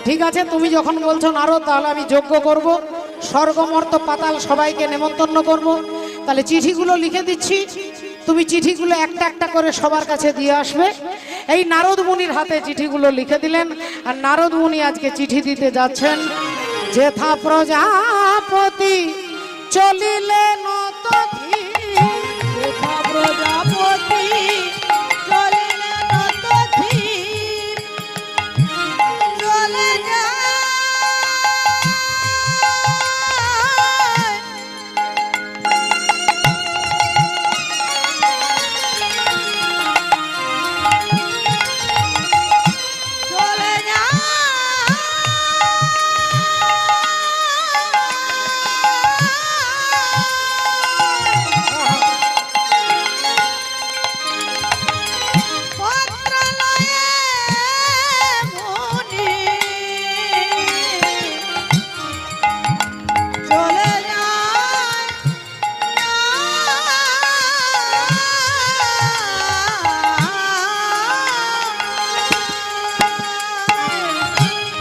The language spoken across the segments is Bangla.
ঠিক আছে, তুমি যখন বলছো নারদ, তাহলে আমি যজ্ঞ করব, স্বর্গমর্ত পাতাল সবাইকে নেমন্তন্ন করব। তাহলে চিঠিগুলো লিখে দিচ্ছি, তুমি চিঠিগুলো একটা একটা করে সবার কাছে দিয়ে আসবে। এই নারদ মুনির হাতে চিঠিগুলো লিখে দিলেন, আর নারদ মুনি আজকে চিঠি দিতে যাচ্ছেন। যেথা প্রজাপতি চলিলেন তথি, যেথা প্রজাপতি চলিলেন তথি, চলে যায় চলে যায় পত্রালয়ে মুনি চলে যায়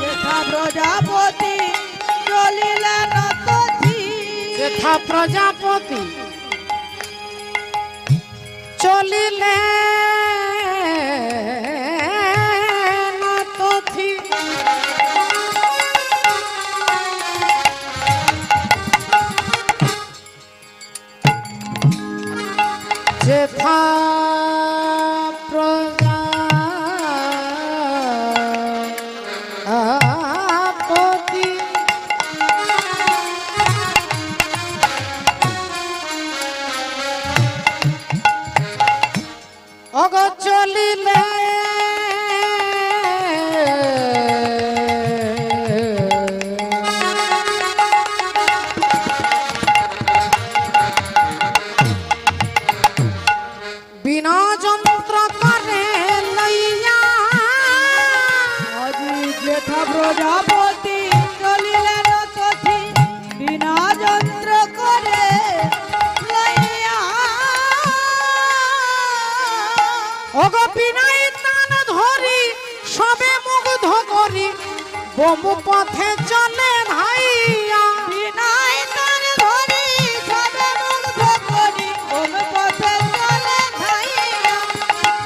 যেথা প্রজাপতি চলিলেন তথি, যেথা প্রজাপতি চলিলেন তথি, যেথা প্রজাপতি অগ চলিলে বিনা যন্ত্র করে লইয়া, আজি যেথা প্রজাপতি চলিলেন তথি, বিনা যন্ত্র করে লইয়া অগ বিনাই তান ধরি সবে মুগ্ধ করি, বমু পথে চলে ভাইয়া। বিনাই তার ধরি সবে মুগ্ধ করি, কোন পথে চলে ধাইয়া।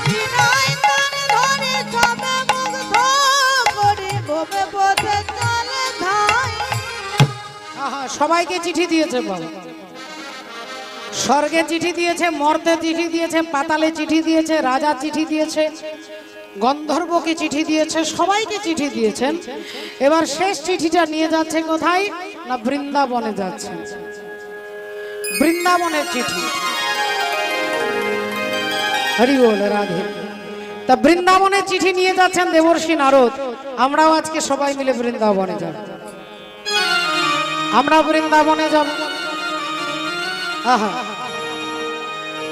বিনাই তার ধরি সবে মুগ্ধ করি, কোন পথে চলে ধাইয়া। আহা, সবাইকে চিঠি দিয়েছে বল, স্বর্গে চিঠি দিয়েছে, মর্তে চিঠি দিয়েছে, পাতালে চিঠি দিয়েছে, রাজা চিঠি দিয়েছে, গন্ধর্বকে চিঠি দিয়েছে, সবাইকে চিঠি দিয়েছেন। এবার শেষ চিঠিটা নিয়ে যাচ্ছে কোথায় না, বৃন্দাবনে যাচ্ছে। বৃন্দাবনের চিঠি, হরি বল রাধে। তা বৃন্দাবনের চিঠি নিয়ে যাচ্ছেন দেবর্ষি নারদ। আমরাও আজকে সবাই মিলে বৃন্দাবনে যাব, আমরা বৃন্দাবনে যাব। আহা,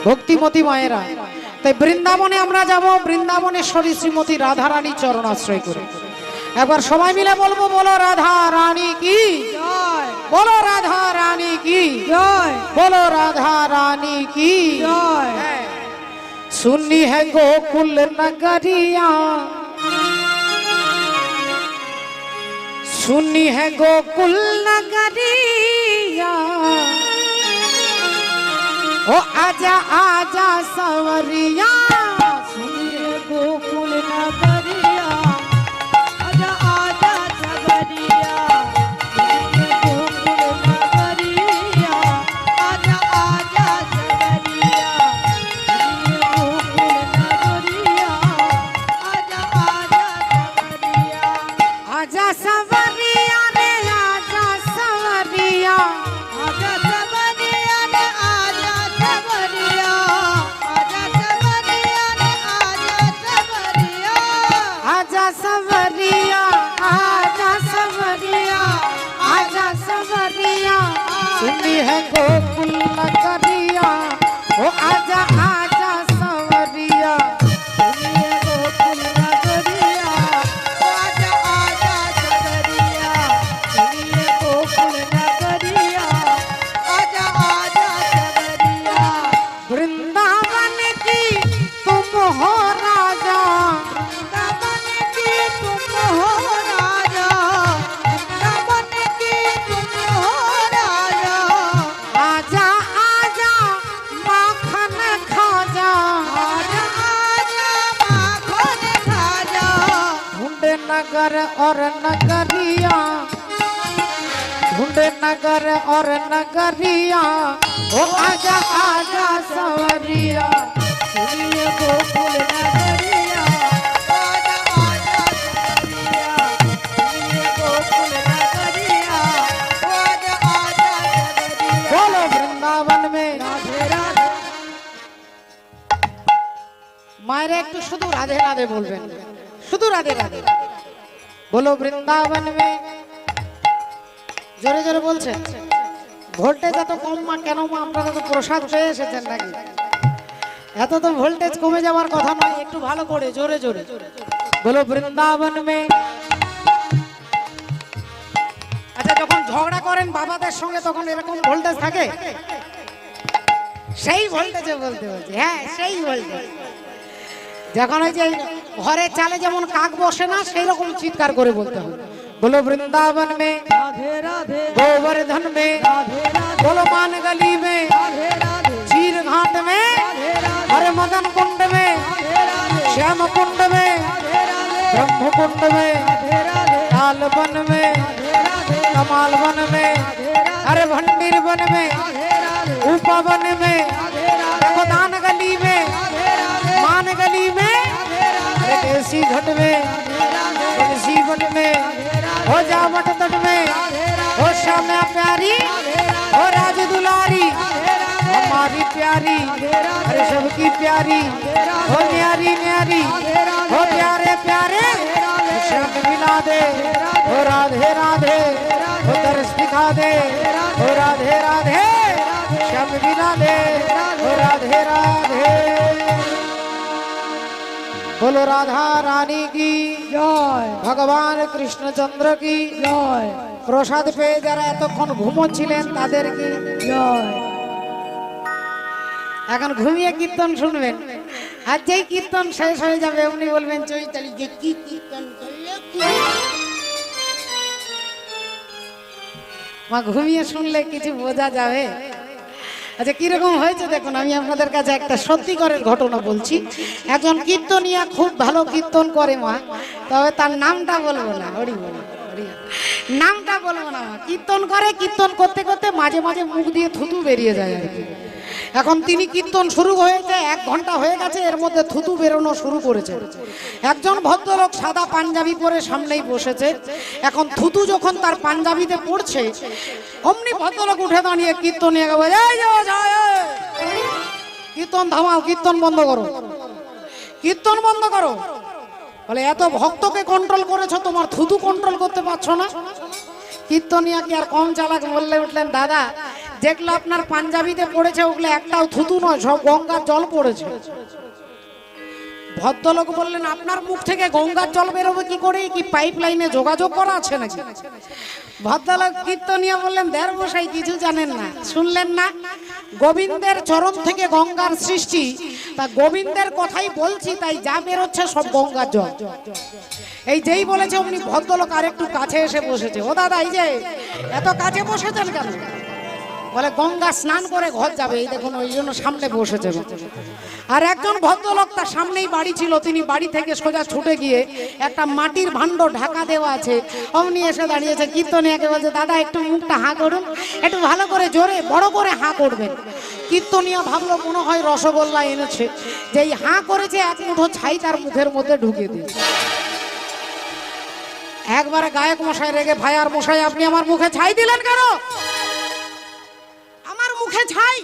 ভক্তিমতী মায়েরা, তাই বৃন্দাবনে আমরা যাব, বৃন্দাবনেশ্বরী শ্রীমতী রাধারানী চরণাশ্রয় করে। একবার সবাই মিলে বলবো, বলো রাধা রানী কি জয় বলো, রাধা রানী কি জয় বলো, রাধা রানী কি জয়। सुनी है गोकुल नगरिया, सुनी है गोकुल नगरिया, ओ आजा आजा सवरिया, सुनी है गोकुल नगरिया, आजा आजा सबरिया, गोकुल नगरिया, आजा आजा सबरिया, गोकुल नगरिया, आजा आजा सबरिया। आजा सवरिया रे आजा सवरिया, आजा सबरिया रे आजा सबरिया, आजा सबरिया रे आजा सबरिया, आजा सवरिया, आजा सवरिया, आजा सवरिया, सुनी है गोकुल नगरिया, ओ आजा आजा सवरिया, सुनिए गोकुल नगरिया, आजा आजा सबरिया। नगर और नगरिया, ढूंढे नगर और नगरिया, ओ आजा आजा सवरिया, सुनिए गोकुल नगरिया, आजा आजा सवरिया, सुनिए गोकुल नगरिया, आजा आजा सवरिया। बोलो वृंदावन में राधे राधे। मायरे একটু শুধু রাধে রাধে বলবেন, শুধু রাধে রাধে। বলো বৃন্দাবন में, জোরে জোরে বলছেন। ভোল্টেজ এত কম মা কেন মা? আপনারা তো প্রসাদ পেয়ে এসেছেন নাকি? এত তো ভোল্টেজ কমে যাওয়ার কথা নয়, একটু ভালো করে জোরে জোরে বলো বৃন্দাবন में। আচ্ছা যখন ঝগড়া করেন বাবাদের সঙ্গে তখন এরকম ভোল্টেজ থাকে? সেই ভোল্টেজে বলতে বলছি, হ্যাঁ সেই ভোল্টেজ। যখন ওই যে ঘরের চালে যেমন কাক বসে না, সেই রকম চিৎকার করে বলতে হবে। बोलो वृंदावन में, राधे राधे। गोवर्धन में, राधे राधे। बोलो मान गली में, राधे राधे। चीर घाट में, राधे राधे। हरे मदन कुंड में, राधे राधे। श्याम कुंड में, राधे राधे। ब्रह्म कुंड में, राधे राधे। लाल वन में, राधे राधे। कमाल वन में, राधे राधे। हरे भंडीर वन में, राधे राधे। ऊपा वन में, राधे राधे। देखो दान गली में, राधे राधे। मान गली में, राधे राधे। हरे देसी घट में, तुलसी वन में, हो जावट तट में, हो श्यामा प्यारी, हो राज दुलारी, हमारी प्यारी, अरे सबकी प्यारी, हो न्यारी न्यारी, हो प्यारे प्यारे, श्याम मिला दे, हो राधे राधे, हो दर्श दिखा दे, हो राधे राधे, श्याम मिला दे, हो राधे राधे। बोलो राधा रानी की জয় ভগবান কৃষ্ণচন্দ্র কি জয় প্রসাদ পেয়ে যারা এতক্ষণ ঘুমোচ্ছিলেন তাদের কি জয়। এখন ঘুমিয়ে কীর্তন শুনবেন, আর যেই কীর্তন শেষ হয়ে যাবে উনি বলবেন চৈতালি যে কি কীর্তন করলে কি? মা ঘুমিয়ে শুনলে কিছু বোঝা যাবে? আচ্ছা কিরকম হয়েছে দেখুন, আমি আপনাদের কাছে একটা সত্যিকারের ঘটনা বলছি। একজন কীর্তনিয়া খুব ভালো কীর্তন করে মা, তবে তার নামটা বলবো না, হরি বল হরি বল। নামটা বলবো না মা। কীর্তন করে, কীর্তন করতে করতে মাঝে মাঝে মুখ দিয়ে থুতু বেরিয়ে যায় আর কি। এখন তিনি কীর্তন শুরু হয়েছে 1 ঘন্টা হয়ে গেছে, এর মধ্যে থুতু বেরোনো শুরু করেছে। একজন ভদ্রলোক সাদা পাঞ্জাবি পরে সামনেই বসেছে। এখন থুতু যখন তার পাঞ্জাবিতে পড়ছে, অমনি ভদ্রলোক উঠে দাঁড়িয়ে কীর্তনিয়াকে বলে, এই যাও যাও, কীর্তন থামাও, কীর্তন বন্ধ করো, কীর্তন বন্ধ করো। বলে এত ভক্তকে কন্ট্রোল করেছো, তোমার থুতু কন্ট্রোল করতে পারছো না? কীর্তনিয়া কি আর কম চালাক, বললে উঠলেন, দাদা যেগুলো আপনার পাঞ্জাবিতে পড়েছে ওগুলো একটাও থুতু নয়, সব গঙ্গার জল পড়েছে। ভদ্রলোক বললেন, আপনার মুখ থেকে গঙ্গার জল বেরোবে কি করে? কি পাইপ লাইনে যোগাযোগ করা আছে নাকি? ভদ্রলোক কীর্তনিয়া বললেন, দেড় বসাই কিছু জানেন না, শুনলেন না? গোবিন্দের চরণ থেকে গঙ্গার সৃষ্টি, তা গোবিন্দের কথাই বলছি, তাই যা বেরোচ্ছে সব গঙ্গার জল। এই যেই বলেছে অমনি ভদ্রলোক আর একটু কাছে এসে বসেছে। ও দাদা, এই যে এত কাছে বসেছেন কেন? বলে গঙ্গা স্নান করে ঘর যাবে, এই দেখুন ওই জন্য সামনে বসেছে। আর একজন ভদ্রলোক তার সামনেই বাড়ি ছিল, তিনি বাড়ি থেকে সোজা ছুটে গিয়ে একটা মাটির ভাণ্ড ঢাকা দেওয়া আছে, অমনি এসে দাঁড়িয়েছে। কীর্তনিয়াকে বলছে, দাদা একটু মুখটা হাঁ করুন, একটু ভালো করে জোরে বড় করে হাঁ করবেন। কীর্তনিয়া ভাবলো মনে হয় রসগোল্লা এনেছে, যেই হাঁ করেছে 1 মুঠো ছাই তার মুখের মধ্যে ঢুকিয়ে দিয়েছে। একবারে গায়ক মশাই রেগে, ভাই আর মশাই আপনি আমার মুখে ছাই দিলেন কেন? আমার মুখে ছাই?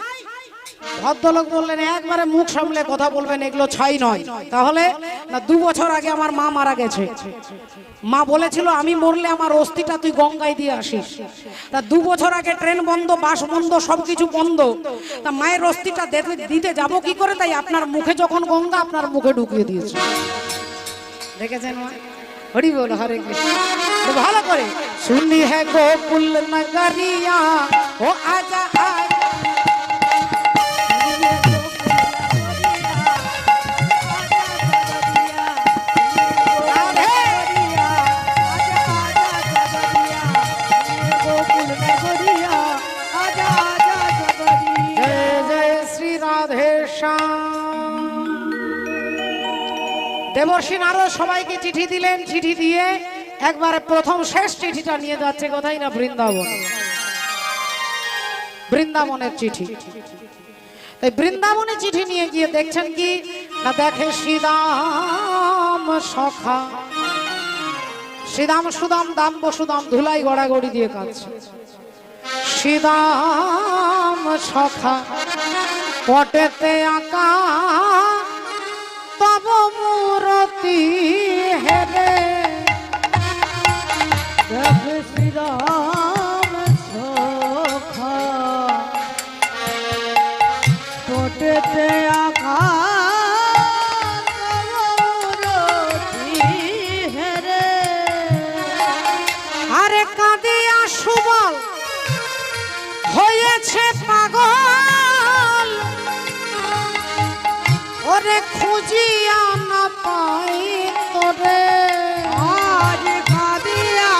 ভদ্রলোক বললেন, একবারে মুখ সামলে কথা বলবেন, এগুলো ছাই নয়। তাহলে না, 2 বছর আগে আমার মা মারা গেছে, মা বলেছিল আমি মরলে আমার অস্থিটা তুই গঙ্গায় দিয়ে আসিস। তা 2 বছর আগে ট্রেন বন্ধ, বাস বন্ধ, সবকিছু বন্ধ, তা মায়ের অস্থিটা দিতে যাব কি করে? তাই আপনার মুখে যখন গঙ্গা, আপনার মুখে ঢুকিয়ে দিয়েছে। দেখেছেন মা? হরি বল, হরে কৃষ্ণ। তো ভালো করে শুনি, হ্যাঁ গোকুল নগরিয়া, ও আজা আজা, দেবর্ষী নারদ সবাইকে চিঠি দিলেন। চিঠি দিয়ে একবারে প্রথম শেষ চিঠিটা নিয়ে যাচ্ছে কোথায় না বৃন্দাবন, বৃন্দাবনের চিঠি। তাই বৃন্দাবনে চিঠি নিয়ে গিয়ে দেখছেন কি না, দেখে শ্রীদাম সখা, শ্রীদাম সুদাম দাম বসুদাম ধুলাই গড়াগড়ি দিয়ে কাঁদছে। শ্রীদাম সখা পটেতে আঁকা তব মূরতি হেরে, দেখে শ্রীরাম সখা পটেতে আঁকা হেরে, আরে কাঁদিয়া সুবল হয়েছে পাগল, ওরে খুঁজিয়া না পাই তোরে। আজ কাঁদিয়া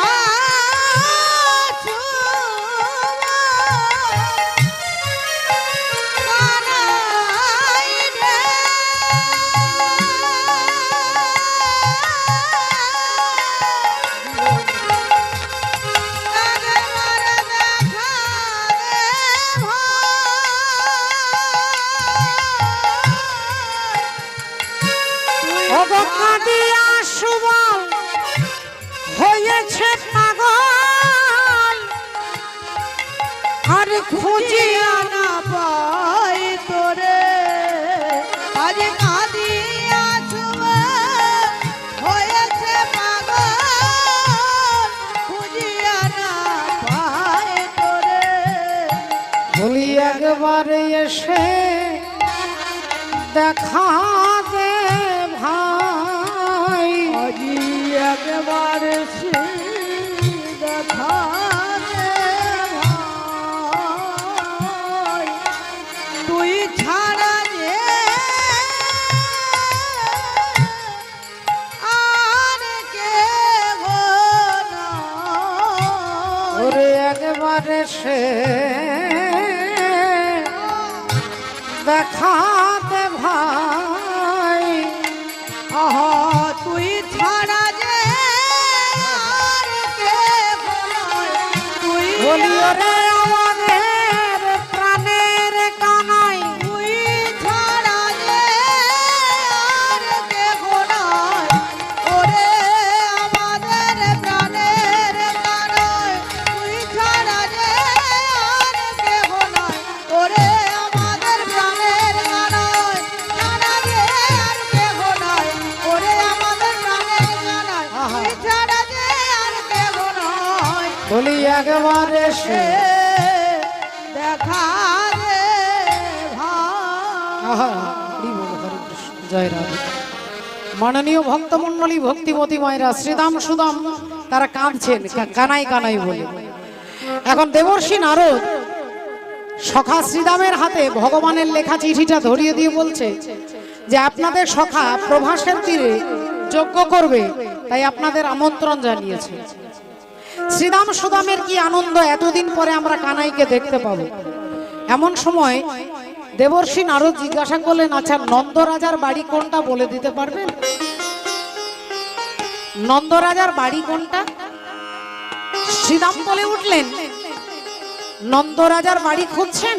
কাঁদিয়া সুবল হয়েছে পাগল, আর খুঁজিয়া না পাই তোরে। আজ কাঁদিয়া হয়েছে পাগল, খুঁজিয়া না পাই তোরে। বলি একবারে এসে দেখা দে ভাই, আজি একবারে সে দেখা দে ভাই, তুই ছাড়া যে আর কে গো নাই। ওরে একবারে সে দেখা দে ভাই, আহা তুই ছাড়া যে আর কে গো নাই। তুই বলি ওরে আমাদের প্রাণের কানাই, তুই ছাড়া যে আর কে গো নাই। ওরে আমাদের প্রাণের কানাই, তুই ছাড়া যে আর কে গো নাই। ওরে আমাদের প্রাণের কানাই, ছাড়া যে আর কে গো নাই। ওরে আমাদের প্রাণের কানাই, তুই ছাড়া যে আর কে গো নাই। বলি একবারে সে দেখা রে ভাই। আহা, হরি বল, হরে কৃষ্ণ, জয় রাধে। মাননীয় ভক্তমণ্ডলী ভক্তিমতী মায়েরা শ্রীদাম সুদাম তারা কাঁদছেন কানাই কানাই বলে। এখন দেবর্ষি নারদ সখা শ্রীদামের হাতে ভগবানের লেখা চিঠিটা ধরিয়ে দিয়ে বলছে যে আপনাদের সখা প্রভাসের তীরে যজ্ঞ করবে, তাই আপনাদের আমন্ত্রণ জানিয়েছে। শ্রীদাম সুদামের কি আনন্দ, এতদিন পরে আমরা কানাইকে দেখতে পাবো। এমন সময় দেবর্ষি নারদ জিজ্ঞাসা করলেন, আচ্ছা নন্দরাজার বাড়ি কোনটা বলে দিতে পারবেন? নন্দরাজার বাড়ি কোনটা? শ্রীদাম বলে উঠলেন, নন্দরাজার বাড়ি খুঁজছেন?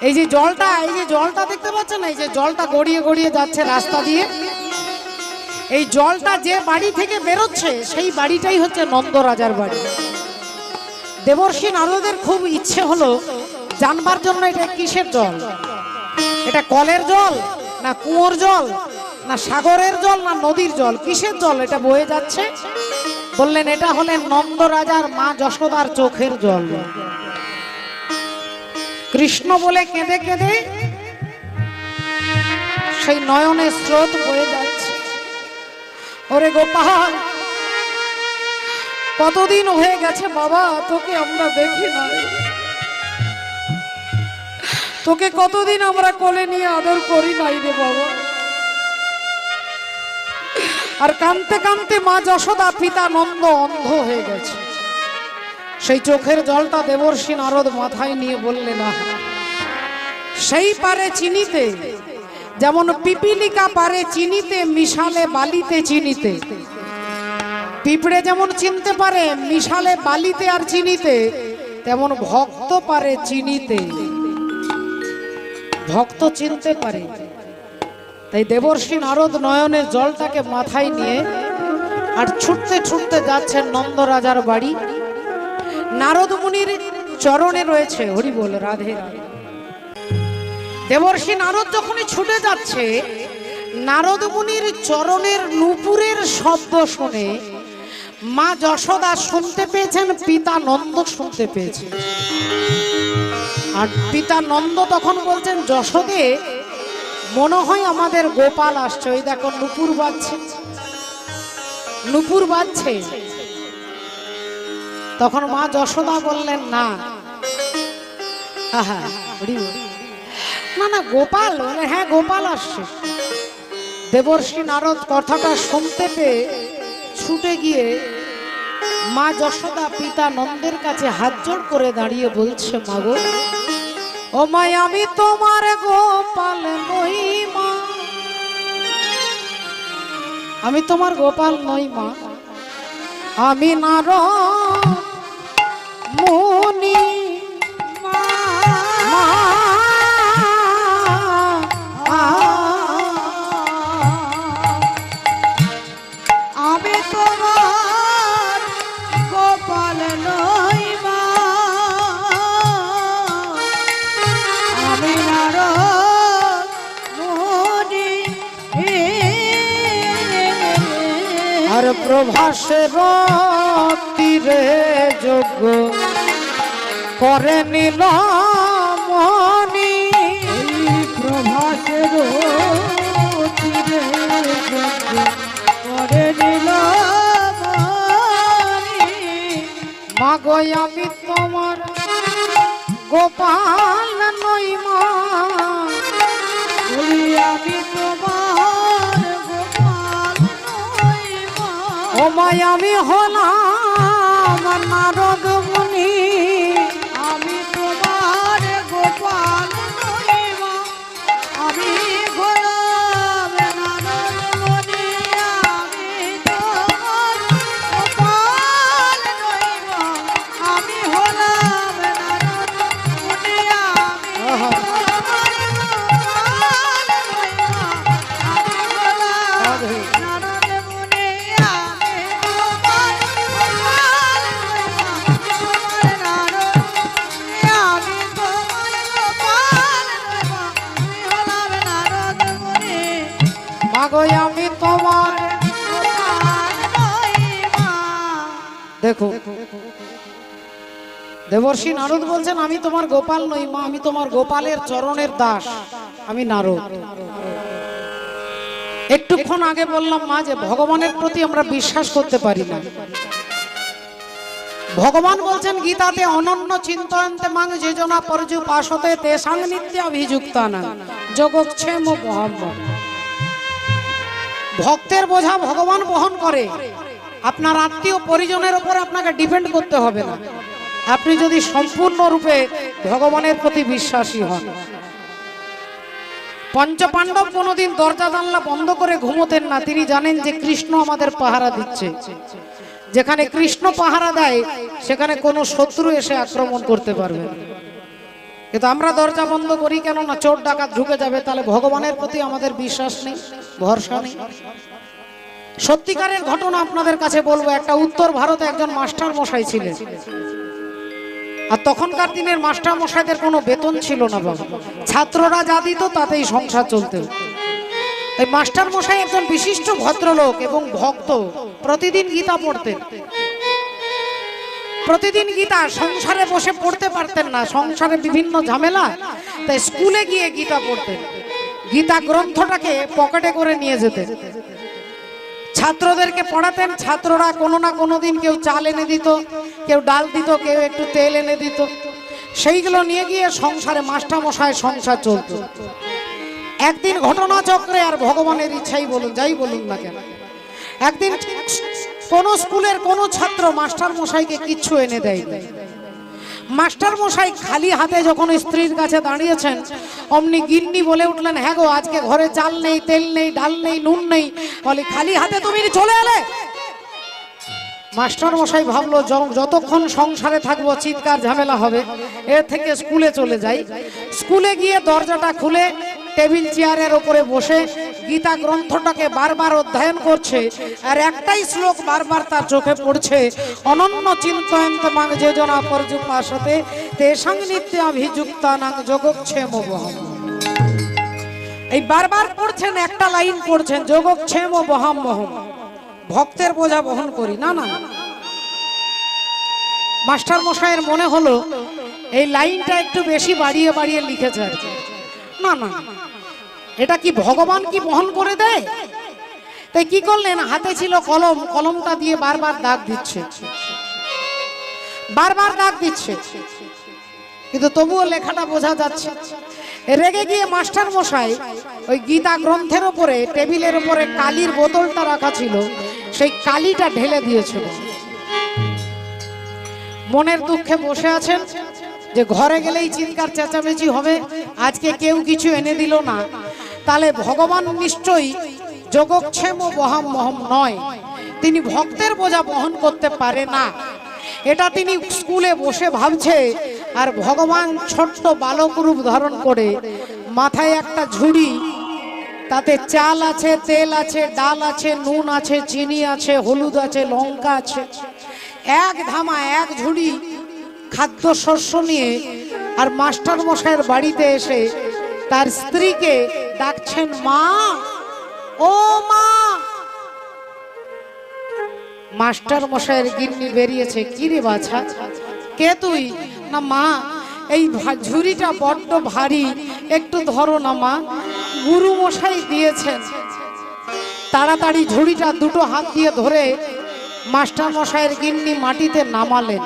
এই যে জলটা দেখতে পাচ্ছেন, এই যে জলটা গড়িয়ে গড়িয়ে যাচ্ছে রাস্তা দিয়ে, এই জলটা যে বাড়ি থেকে বেরোচ্ছে সেই বাড়িটাই হচ্ছে নন্দরাজার বাড়ি। দেবর্ষি নারদের খুব ইচ্ছে হলো জানবার জন্য এটা কিসের জল, এটা কলের জল না কুয়োর জল না সাগরের জল না নদীর জল, কিসের জল এটা বয়ে যাচ্ছে? বললেন এটা হলেন নন্দরাজার মা যশোদার চোখের জল। কৃষ্ণ বলে কেঁদে কেঁদে সেই নয়নের স্রোত বয়ে যাচ্ছে। ওরে গোপাল, কতদিন হয়ে গেছে বাবা তোকে আমরা দেখি না, তোকে কতদিন আমরা কোলে নিয়ে আদর করি নাই রে বাবা। আর কাঁদতে কাঁদতে মা যশোদা পিতা নন্দ অন্ধ হয়ে গেছে। সেই চোখের জলটা দেবর্ষি নারদ মাথায় নিয়ে বললেন, না সেই পারে চিনিতে, যেমন পিপিলিকা পারে চিনিতে মিশালে বালিতে চিনিতে, পিঁপড়ে যেমন চিনতে পারে মিশালে বালিতে আর চিনিতে, তেমন ভক্ত পারে চিনিতে, ভক্ত চিনতে পারে। তাই দেবর্ষী নারদ নয়নের জলটাকে মাথায় নিয়ে আর ছুটতে ছুটতে যাচ্ছেন নন্দরাজার বাড়ি। নারদ মুনির চরণে রয়েছে হরি বল রাধে রাধে। দেবর্ষী নারদ যখনই ছুটে যাচ্ছে, নারদ মুনির চরণের নূপুরের শব্দ শুনে মা যশোদা শুনতে পেয়েছেন, পিতা নন্দ শুনতে পেয়েছেন। আর পিতা নন্দ তখন বলছেন, যশোদে মনে হয় আমাদের গোপাল আসছে, ওই দেখো নূপুর বাজছে, নূপুর বাজছে। তখন মা যশোদা বললেন, না না না গোপাল। বলে হ্যাঁ গোপাল আসছে। দেবর্ষী নারদ কথাটা শুনতে পেয়ে ছুটে গিয়ে মা যশোদা পিতা নন্দের কাছে হাত জোড় করে দাঁড়িয়ে বলছে, মাগো ও মা আমি তোমার গোপাল নই মা, আমি তোমার গোপাল নই মা, আমি নারদ মুনি মা। আমি তোমার গোপাল নই মা, আমি নারদ মুনি। আর প্রভাসের তীরে যোগ্য করে নিল মনি, প্রভাসের তীরে যোগ্য করে নিল মনি। মাগো আমি তোমার গোপাল নই মা, বলি আমি তোমার গোপাল নই মা, ও মাই আমি হলাম নারদ মুনি, আমি তোমার গোপাল নই মা, আমি গোলাম নারদ মুনি, আমি তোমার গোপাল নই মা, আমি হলাম নারদ মুনি, আমি তোমার গোপাল নই মা, আমি হলাম নারদ মুনি, আমি তোমার গোপাল নই মা, তোমার নারদ মুনি, আমি তোমার গোপাল নই মা, আমি হলাম নারদ মুনি, মাগো আমি তোমার। গোপাল নই মা। দেখো দেবর্ষী নারদ বলছেন, আমি তোমার গোপাল নই মা, আমি তোমার গোপালের চরণের দাস, আমি নারদ। একটুক্ষণ আগে বললাম মা যে ভগবানের প্রতি আমরা বিশ্বাস করতে পারি না। ভগবান বলছেন গীতাতে, অনন্য চিন্তয়ন্তে মাং যেজনা পর্যুপাসতে তেষাং নিত্যাভিযুক্তানাং যোগক্ষেম বহাম্যহম। ভক্তের বোঝা ভগবান বহন করে, আপনার আত্মীয় পরিজনের উপর আপনাকে ডিপেন্ড করতে হবে না, আপনি যদি সম্পূর্ণরূপে ভগবানের প্রতি বিশ্বাসী হন। পঞ্চপাণ্ডব কোনোদিন দরজা জানলা বন্ধ করে ঘুমোতেন না, তিনি জানেন যে কৃষ্ণ আমাদের পাহারা দিচ্ছে। যেখানে কৃষ্ণ পাহারা দেয় সেখানে কোনো শত্রু এসে আক্রমণ করতে পারবে না। কিন্তু আমরা দরজা বন্ধ করি কেন না, চোর ডাকাত ঢুকে যাবে, তাহলে ভগবানের প্রতি আমাদের বিশ্বাস নেই, ভরসা নেই। সত্যিকারের ঘটনা আপনাদের কাছে বলবো। একটা উত্তর ভারতে একজন মাস্টার মশাই ছিলেন, আর তখনকার দিনের মাস্টার মশাইদের কোনো বেতন ছিল না বাবা, ছাত্ররা যা দিত তাতেই সংসার চলতে। এই মাস্টার মশাই একজন বিশিষ্ট ভদ্রলোক এবং ভক্ত, প্রতিদিন গীতা পড়তেন। প্রতিদিন গীতা, সংসারে বসে পড়তে পারতেন না, সংসারে বিভিন্ন ঝামেলা, তাই স্কুলে গিয়ে গীতা পড়তেন। গীতা গ্রন্থটাকে পকেটে করে নিয়ে যেতেন, ছাত্রদেরকে পড়াতেন। ছাত্ররা কোনো না কোনো দিন কেউ চাল এনে দিত, কেউ ডাল দিত, কেউ একটু তেল এনে দিত, সেইগুলো নিয়ে গিয়ে সংসারে মাস্টারমশায় সংসার চলত। একদিন ঘটনাচক্রে, আর ভগবানের ইচ্ছাই বলুন, যাই বলুন না কেন, একদিন কোন স্কুলের কোন ছাত্র মাস্টার মশাইকে কিচ্ছু এনে দেয়নি। মাস্টার মশাই খালি হাতে যখন স্ত্রীর কাছে দাঁড়িয়েছেন, অমনি গিন্নি বলে উঠলেন, হ্যাঁ গো আজকে ঘরে চাল নেই, তেল নেই, ডাল নেই, নুন নেই, বলে খালি হাতে তুমি চলে এলে। মাস্টার মশাই ভাবলো যতক্ষণ সংসারে থাকবো চিৎকার ঝামেলা হবে, এর থেকে স্কুলে চলে যাই। স্কুলে গিয়ে দরজাটা খুলে টেবিল চেয়ারের উপরে বসে গীতা গ্রন্থটাকে বারবার অধ্যয়ন করছে, আর একটাই শ্লোক বারবার তার চোখে পড়ছে, অনন্য চিন্তয়ন্ত মাং যোজনা পর্যুপাসতে তেষাং নিত্যাভিযুক্তানাং যোগক্ষেম বহম। এই বারবার পড়ছেন, একটা লাইন পড়ছেন, যোগক্ষেম বহম বহম, ভক্তের বোঝা বহন করি। না না, মাস্টার মশাইয়ের মনে হলো এই লাইনটা একটু বেশি বাড়িয়ে বাড়িয়ে লিখেছে আর কি। না না, এটা কি ভগবান কি বহন করে দেয়? তাই কি করলেন, হাতে ছিল কলম, কলমটা দিয়ে বারবার দাগ দিচ্ছে, বারবার দাগ দিচ্ছে, কিন্তু তবুও লেখাটা বোঝা যাচ্ছে। রেগে গিয়ে মাস্টার মশাই ওই গীতা গ্রন্থের উপরে টেবিলের উপরে কালির বোতলটা রাখা ছিল, সেই কালিটা ঢেলে দিয়েছিল। মনের দুঃখে বসে আছেন যে ঘরে গেলেই চিৎকার চেঁচামেচি হবে, আজকে কেউ কিছু এনে দিল না, তাহলে ভগবান নিশ্চয়ই যোগক্ষেম বহম মহম নয়, তিনি ভক্তের বোঝা বহন করতে পারে না, এটা তিনি স্কুলে বসে ভাবছে। আর ভগবান ছোট্ট বালক রূপ ধারণ করে মাথায় একটা ঝুড়ি, তাতে চাল আছে, তেল আছে, ডাল আছে, নুন আছে, চিনি আছে, হলুদ আছে, লঙ্কা আছে, এক ধামা এক ঝুড়ি খাদ্য শস্য নিয়ে আর মাস্টার মশাইয়ের বাড়িতে এসে তার স্ত্রীকে ডাকছেন, মা ও মা। মাস্টার মশাইয়ের গিন্নি বেরিয়েছে, কি রে বাছা, কে তুই? না মা, এই ঝুড়িটা বড্ড ভারী, একটু ধরো না মা, গুরু মশাই দিয়েছেন। তাড়াতাড়ি ঝুড়িটা দুটো হাত দিয়ে ধরে মাস্টার মশাইয়ের গিন্নি মাটিতে নামালেন,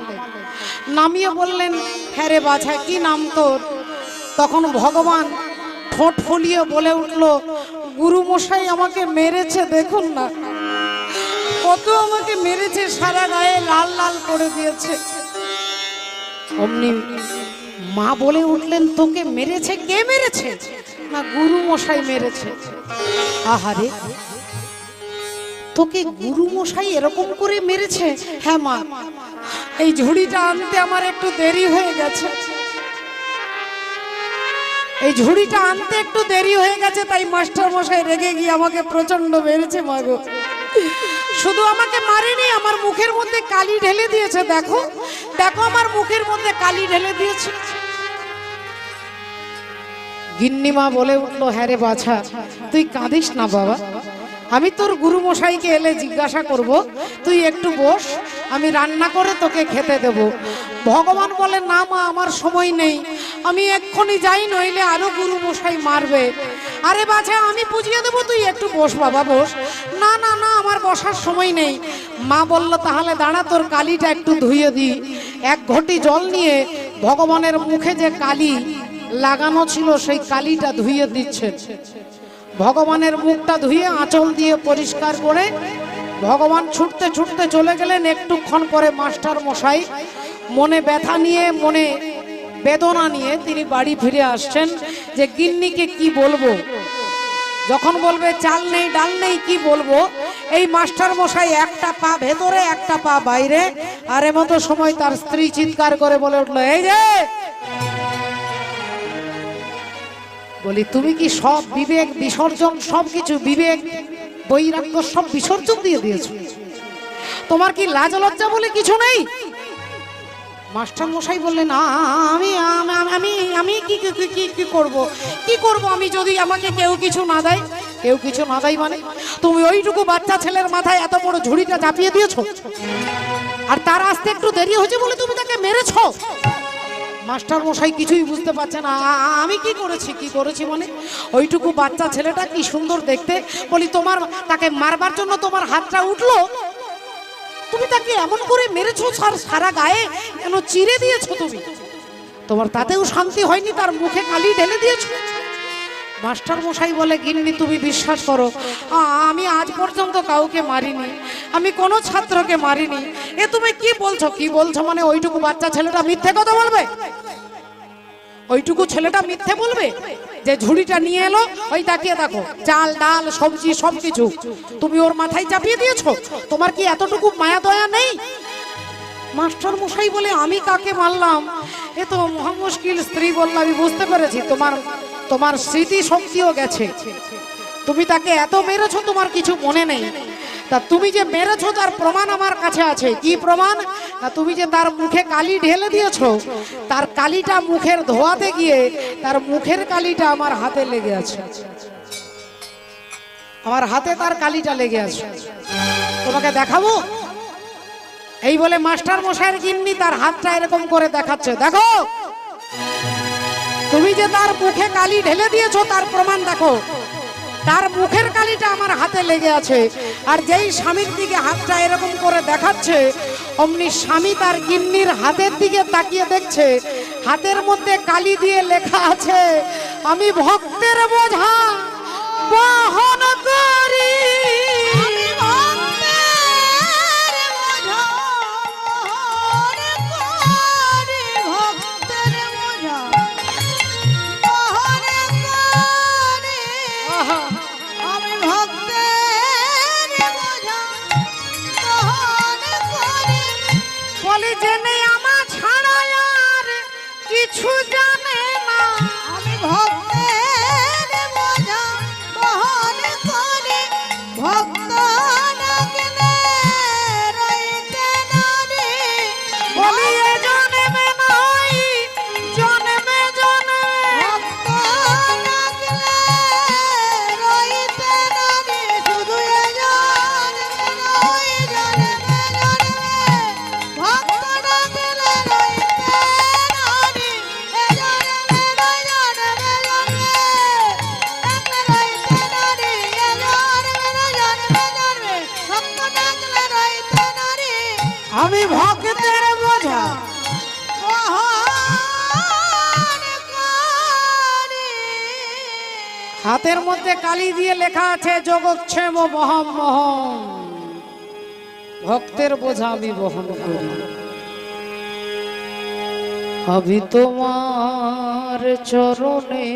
নামিয়ে বললেন, হ্যাঁ রে বাছা, কি নাম তোর? তখন ভগবান ঠোঁট ফুলিয়ে বলে উঠল, গুরু মশাই আমাকে মেরেছে, দেখুন না কত আমাকে মেরেছে, সারা গায়ে লাল লাল করে দিয়েছে। অমনি মা বলে উঠলেন, তোকে মেরেছে? কে মেরেছে? না, গুরু মশাই মেরেছে। আহারে, তোকে গুরু মশাই এরকম করে মেরেছে? হ্যাঁ মা, এই ঝুড়িটা আনতে আমার একটু দেরি হয়ে গেছে, এই ঝুড়িটা আনতে একটু দেরি হয়ে গেছে, তাই মাস্টার মশাই রেগে গিয়ে আমাকে প্রচন্ড মেরেছে মাগো। শুধু আমাকে মারেনি, আমার মুখের মধ্যে কালি ঢেলে দিয়েছে, দেখো দেখো আমার মুখের মধ্যে কালি ঢেলে দিয়েছে। গিন্নিমা বলে উঠলো, হ্যাঁ রে বাছা, তুই কাঁদিস না বাবা, আমি তোর গুরু মশাইকে এলে জিজ্ঞাসা করব, তুই একটু বস, আমি রান্না করে তোকে খেতে দেব। ভগবান বলে, না মা, আমার সময় নেই, আমি এক্ষুনি যাই, নইলে আরো গুরু মশাই মারবে। আরে বাছা, আমি বুঝিয়ে দেবো, তুই একটু বস বাবা, বস। না না না, আমার বসার সময় নেই। মা বলল, তাহলে দাঁড়া, তোর কালিটা একটু ধুয়ে দিই। এক ঘটি জল নিয়ে ভগবানের মুখে যে কালি লাগানো ছিল সেই কালিটা ধুয়ে দিচ্ছে। ভগবানের মুখটা ধুয়ে আঁচল দিয়ে পরিষ্কার করে ভগবান ছুটতে ছুটতে চলে গেলেন। একটুক্ষণ পরে মাস্টার মশাই মনে ব্যথা নিয়ে, মনে বেদনা নিয়ে তিনি বাড়ি ফিরে আসছেন যে গিন্নিকে কি বলবো, যখন বলবে চাল নেই ডাল নেই কি বলবো। এই মাস্টার মশাই একটা পা ভেতরে একটা পা বাইরে, আর এমতো সময় তার স্ত্রী চিৎকার করে বলে উঠলো, এই রে, বলি তুমি কি সব বিবেক বিসর্জন, সব কিছু বিবেক বৈরাগ্য সব বিসর্জন দিয়ে দিয়েছো? তোমার কি লাজ লজ্জা বলে কিছু নেই? মাস্টার মশাই বললেন, আমি আমি আমি কি কি করব, কি করব আমি যদি আমাকে কেউ কিছু না দেয়? কেউ কিছু না দেয় মানে? তুমি ওইটুকু বাচ্চা ছেলের মাথায় এত বড় ঝুড়িটা চাপিয়ে দিয়েছো, আর তার আসতে একটু দেরি হয়েছে বলে তুমি তাকে মেরেছো? মাস্টার মশাই কিছুই বুঝতে পারছে না, আমি কি করেছি, কি করেছি মানে? ওইটুকু বাচ্চা ছেলেটা কি সুন্দর দেখতে, বলি তোমার তাকে মারবার জন্য তোমার হাতটা উঠলো, তুমি তাকে এমন করে মেরেছো, সারা গায়ে কেন চিরে দিয়েছো তুমি, তোমার তাতেও শান্তি হয়নি, তার মুখে কালি ঢেলে দিয়েছো। মাস্টার মশাই বলে, গিন্নি তুমি বিশ্বাস করো, আমি আজ পর্যন্ত কাউকে মারিনি, আমি কোনো ছাত্রকে মারিনি। এ তুমি কি বলছো? কি বলছো মানে? ওইটুকু বাচ্চা ছেলেটা মিথ্যে কথা বলবে? ওইটুকু ছেলেটা মিথ্যে বলবে যে ঝুড়িটা নিয়ে এলো ওই তাকিয়ে দেখো, চাল ডাল সবজি সবকিছু তুমি ওর মাথায় চাপিয়ে দিয়েছো। তোমার কি এতটুকু মায়া দয়া নেই? মাস্টার মশাই বলে আমি কাকে মারলাম, এ তো মহা মুশকিল। স্ত্রী বলল আমি বুঝতে পেরেছি, তোমার স্মৃতি শক্তিও গেছে, তুমি তাকে এত মেরেছো তোমার কিছু মনে নেই। তা তুমি যে মেরেছো তার প্রমাণ আমার কাছে আছে। কি প্রমাণ? না তুমি যে তার মুখে কালি ঢেলে দিয়েছো, তার কালিটা মুখের ধোয়াতে গিয়ে তার মুখের কালিটা আমার হাতে লেগে আছে, আমার হাতে তার কালিটা লেগে আছে, তোমাকে দেখাবো। এই বলে মাস্টার মশাইয়ের গিন্নি তার হাতটা এরকম করে দেখাচ্ছে, দেখো তুমি যে তার মুখে কালি ঢেলে দিয়েছো তার প্রমাণ দেখো, তার মুখের কালিটা আমার হাতে লেগে আছে। আর যেই স্বামীর দিকে হাতটা এরকম করে দেখাচ্ছে, অমনি স্বামী তার গিন্নির হাতের দিকে তাকিয়ে দেখছে, হাতের মধ্যে কালি দিয়ে লেখা আছে, আমি ভক্তের বোঝা বহন করি। বলে জেনে আমার ছাড়া আর কিছু জানে না, আমি ভক্তের বোঝা বহন করি, ভক্ত ডাকলে রইতে নারি। বলি এ জন্মে নয় জন্মে জন্মে, ভক্ত ডাকলে রইতে নারি, শুধু এ জন্মে নয় জন্মে জন্মে, ভক্ত ডাকলে রইতে নারি, এ জন্মে নয় জন্মে জন্মে, ডাকলে রইতে নারি, এ জন্মে নয় জন্মে জন্মে, ভক্ত ডাকলে রইতে নারি। আমি ভক্তের বোঝা। হাতের মধ্যে কালি দিয়ে লেখা আছে যোগক্ষেম মহম মহম, ভক্তের বোঝা আমি বহন করি। আমি তোমার চরণে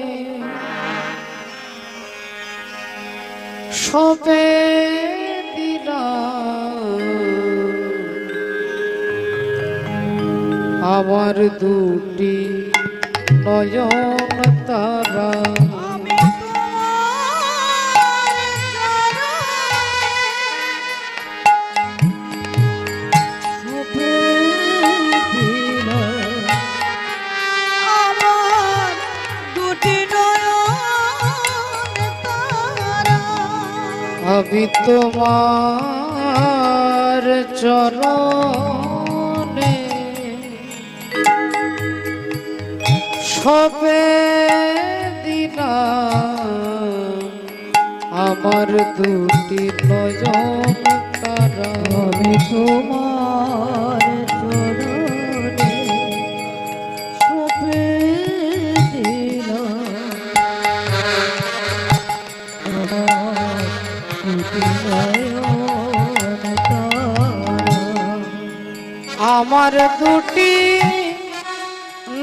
সবে দিলাম আমার দুটি নয়ন তারা। আমি তোমার চরণে আমার দুটি নয়ন তারা। আমি তোমার চরণে সবে দিলাম আমার দুটি নয়ন তারা। আমি তোমার চরণে সঁপে দিলাম আমার দুটি নয়ন তারা। আমার দুটি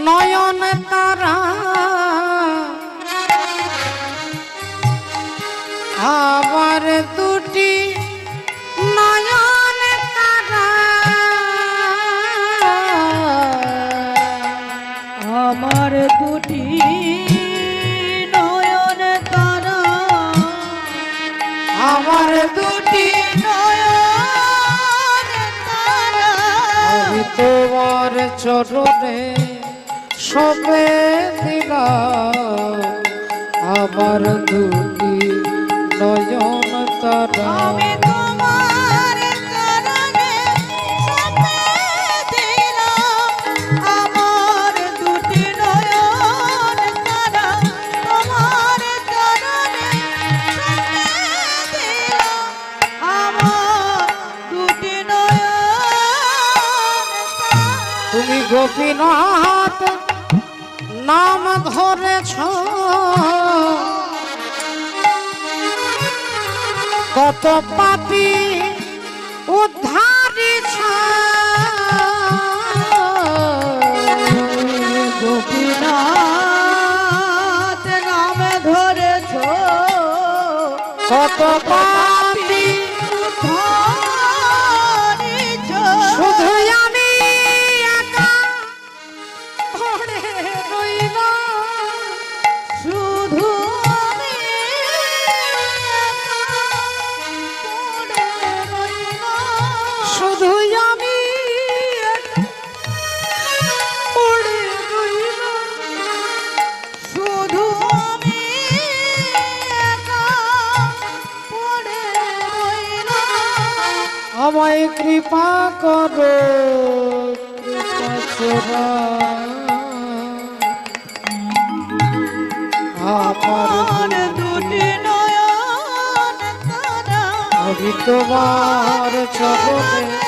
নয়ন তারা আমার দুটি নয়ন তারা আমার দুটি নয়ন তারা আমার দুটি নয়ন তারা আমি তোমার চরণে সবে দিলাম আমার দুটি নয়ন তারা। আমি তোমার চরণে সঁপে দিলাম আমার দুটি নয়ন তারা। তোমার চরণে সঁপে দিলাম আমার দুটি নয়ন তারা। তুমি গোপীনাথ নাম ধরেছ, কত পাপী উদ্ধারিছ, গোপীনাথ নাম পাপী ধরিছ শুধু আমি একা পড়ে রইলাম শুধু আমি একা পড়ে রইলাম। শুধু আমি একা পড়ে রইলাম শুধু আমি একা পড়ে রইলাম। আমায় কৃপা করো কৃপা চোরা আমার আমার দুটি নয়ন তারা আমি তোমার চরণে